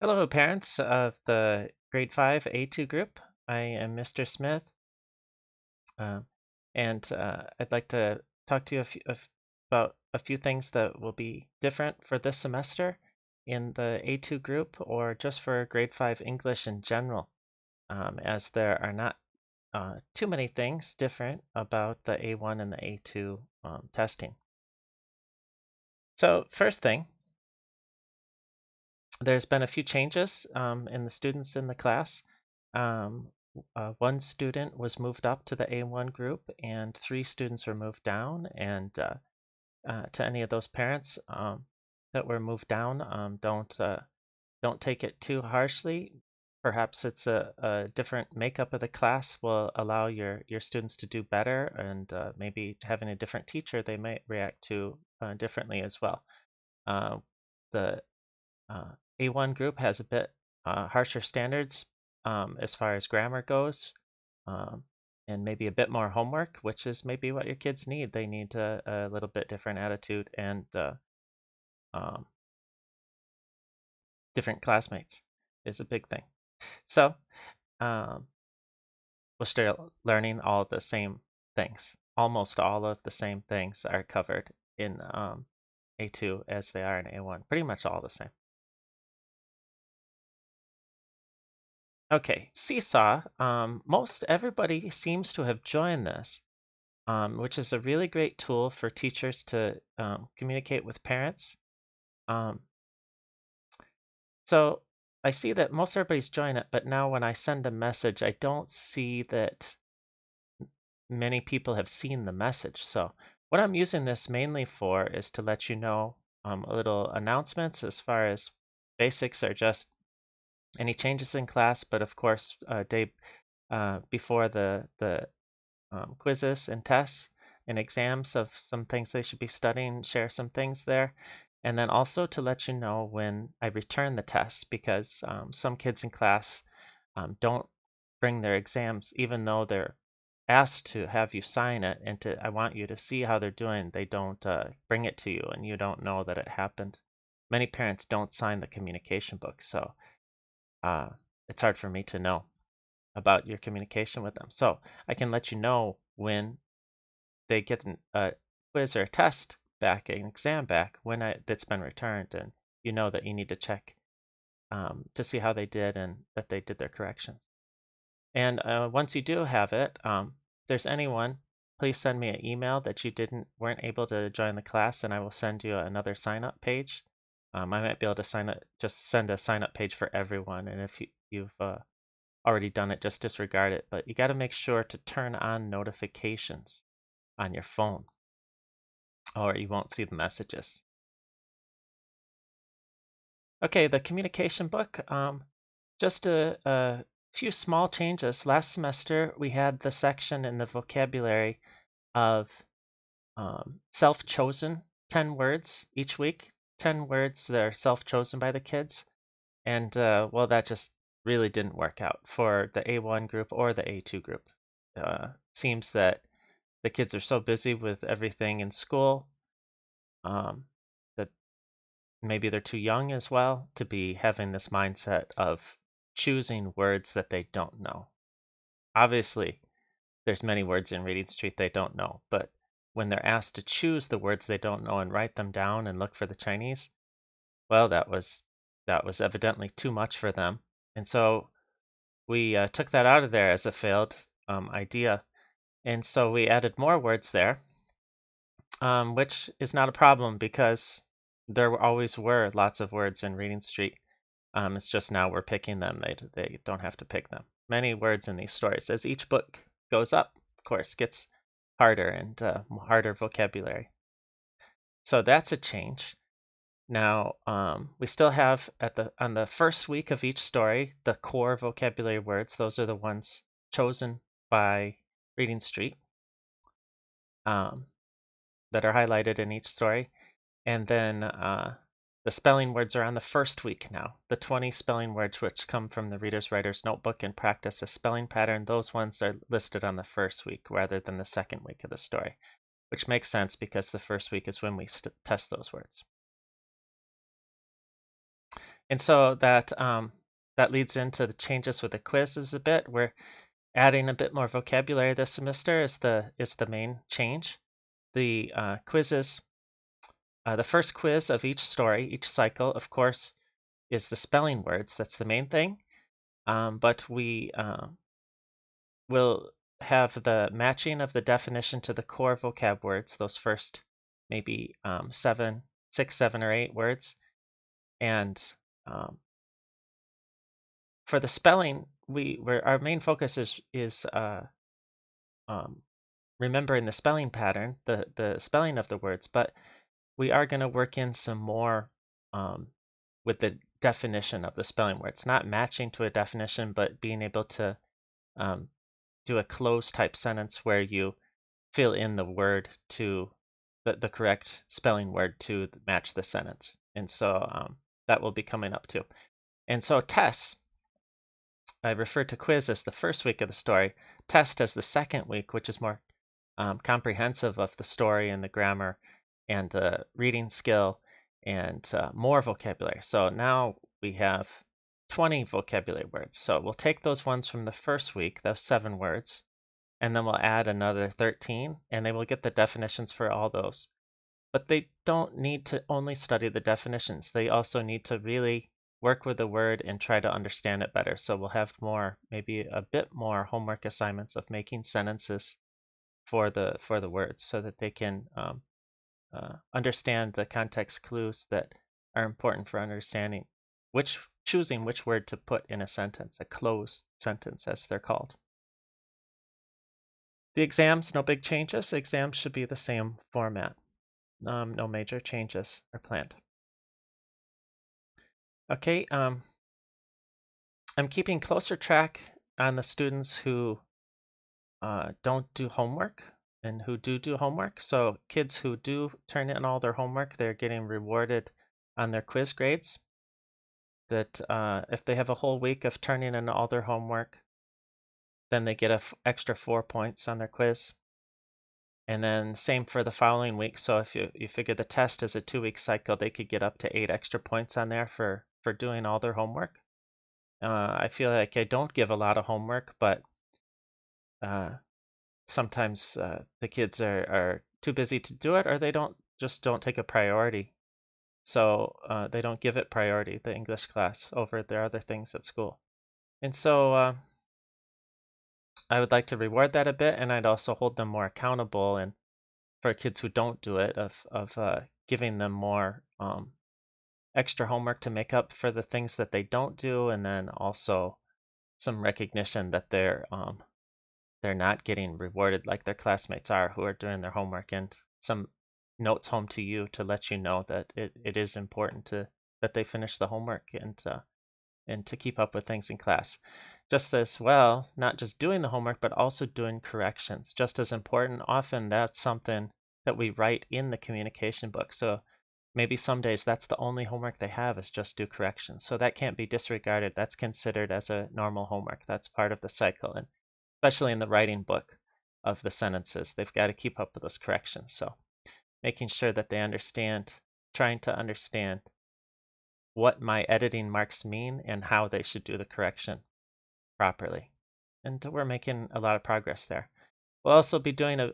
Hello, parents of the Grade 5A2 group. I am Mr. Smith, uh, and I'd like to talk to you about a few things that will be different for this semester in the A2 group or just for Grade 5 English in general, as there are not too many things different about the A1 and the A2 testing. So first thing, there's been a few changes in the students in the class. Um, One student was moved up to the A1 group, and 3 students were moved down. And to any of those parents that were moved down, don't take it too harshly. Perhaps it's a different makeup of the class will allow your students to do better, and maybe having a different teacher, they might react to differently as well. Uh, the A1 group has a bit harsher standards as far as grammar goes, um, and maybe a bit more homework, which is maybe what your kids need. They need a little bit different attitude and um, different classmates is a big thing. So um, we're still learning all the same things. Almost all of the same things are covered in A2 as they are in A1. Pretty much all the same. Okay, Seesaw. Most everybody seems to have joined this, which is a really great tool for teachers to communicate with parents. Um, so I see that most everybody's joined it, but now when I send a message, I don't see that many people have seen the message. So what I'm using this mainly for is to let you know a little announcements as far as basics are just any changes in class, but of course, day before the quizzes and tests and exams of some things they should be studying, share some things there. And then also to let you know when I return the test, because some kids in class don't bring their exams, even though they're asked to have you sign it and I want you to see how they're doing. They don't bring it to you and you don't know that it happened. Many parents don't sign the communication book, so uh, it's hard for me to know about your communication with them. So I can let you know when they get a quiz or a test back, an exam back, when that's been returned, and you know that you need to check to see how they did and that they did their corrections. And once you do have it, if there's anyone, please send me an email that you weren't able to join the class, and I will send you another sign up page. I might be able to just send a sign up page for everyone, and if you've already done it, just disregard it. But you got to make sure to turn on notifications on your phone, or you won't see the messages. Okay, the communication book. Just a few small changes. Last semester, we had the section in the vocabulary of self-chosen, 10 words each week, 10 words that are self-chosen by the kids. And well, that just really didn't work out for the A1 group or the A2 group. Seems that the kids are so busy with everything in school um, that maybe they're too young as well to be having this mindset of choosing words that they don't know. Obviously, there's many words in Reading Street they don't know, but when they're asked to choose the words they don't know and write them down and look for the Chinese, well, that was evidently too much for them. And so we took that out of there as a failed idea. And so we added more words there, which is not a problem because there always were lots of words in Reading Street. It's just now we're picking them. They don't have to pick them. Many words in these stories. As each book goes up, of course, gets harder and harder vocabulary. So that's a change. Now we still have on the first week of each story the core vocabulary words. Those are the ones chosen by Reading Street um, that are highlighted in each story. And then the spelling words are on the first week now. The 20 spelling words which come from the Reader's Writer's Notebook and practice a spelling pattern, those ones are listed on the first week rather than the second week of the story, which makes sense because the first week is when we test those words. And so that leads into the changes with the quizzes a bit. We're adding a bit more vocabulary this semester is the main change. The quizzes, the first quiz of each story, each cycle, of course, is the spelling words. That's the main thing. But we will have the matching of the definition to the core vocab words, those first maybe 6, 7, or 8 words. And for the spelling, our main focus is remembering the spelling pattern, the spelling of the words, but we are going to work in some more with the definition of the spelling words, not matching to a definition, but being able to um, do a close type sentence where you fill in the word to the correct spelling word to match the sentence. And so that will be coming up too. And so tests, I refer to quiz as the first week of the story, test as the second week, which is more comprehensive of the story and the grammar and the reading skill and more vocabulary. So now we have 20 vocabulary words. So we'll take those ones from the first week, those 7 words, and then we'll add another 13, and they will get the definitions for all those. But they don't need to only study the definitions. They also need to really work with the word and try to understand it better. So we'll have more, maybe a bit more homework assignments of making sentences for the words so that they can understand the context clues that are important for understanding choosing which word to put in a sentence, a closed sentence as they're called. The exams, no big changes. Exams should be the same format. No major changes are planned. Okay, I'm keeping closer track on the students who don't do homework and who do homework. So kids who do turn in all their homework, they're getting rewarded on their quiz grades. That if they have a whole week of turning in all their homework, then they get an extra 4 points on their quiz. And then same for the following week. So if you figure the test is a 2-week cycle, they could get up to 8 extra points on there for doing all their homework. I feel like I don't give a lot of homework, but sometimes the kids are too busy to do it, or they don't take a priority. So they don't give it priority, the English class, over their other things at school. And so I would like to reward that a bit, and I'd also hold them more accountable. And for kids who don't do it, of giving them more extra homework to make up for the things that they don't do, and then also some recognition that they're not getting rewarded like their classmates are who are doing their homework, and some notes home to you to let you know that it is important that they finish the homework and to keep up with things in class. Just as well, not just doing the homework, but also doing corrections. Just as important, often that's something that we write in the communication book. So maybe some days that's the only homework they have is just do corrections. So that can't be disregarded. That's considered as a normal homework. That's part of the cycle. And especially in the writing book of the sentences, they've got to keep up with those corrections. So making sure that they understand, trying to understand what my editing marks mean and how they should do the correction properly. And we're making a lot of progress there. We'll also be doing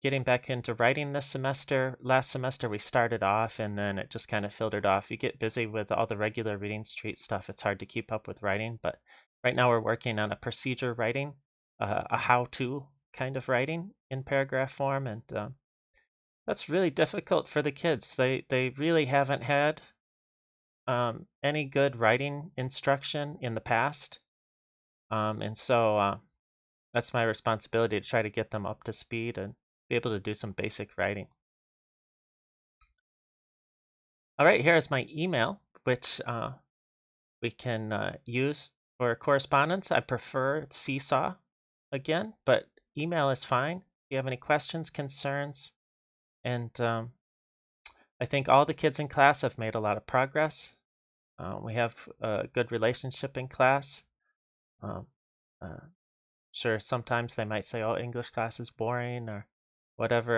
getting back into writing this semester. Last semester we started off and then it just kind of filtered off. You get busy with all the regular reading street stuff. It's hard to keep up with writing, but right now we're working on a procedure writing, a how-to kind of writing in paragraph form, and that's really difficult for the kids. They really haven't had any good writing instruction in the past, and so that's my responsibility to try to get them up to speed and be able to do some basic writing. All right, here is my email, which we can use for correspondence. I prefer Seesaw again, but email is fine. If you have any questions, concerns, and I think all the kids in class have made a lot of progress. We have a good relationship in class. Um, uh, sure, sometimes they might say, oh, English class is boring or whatever.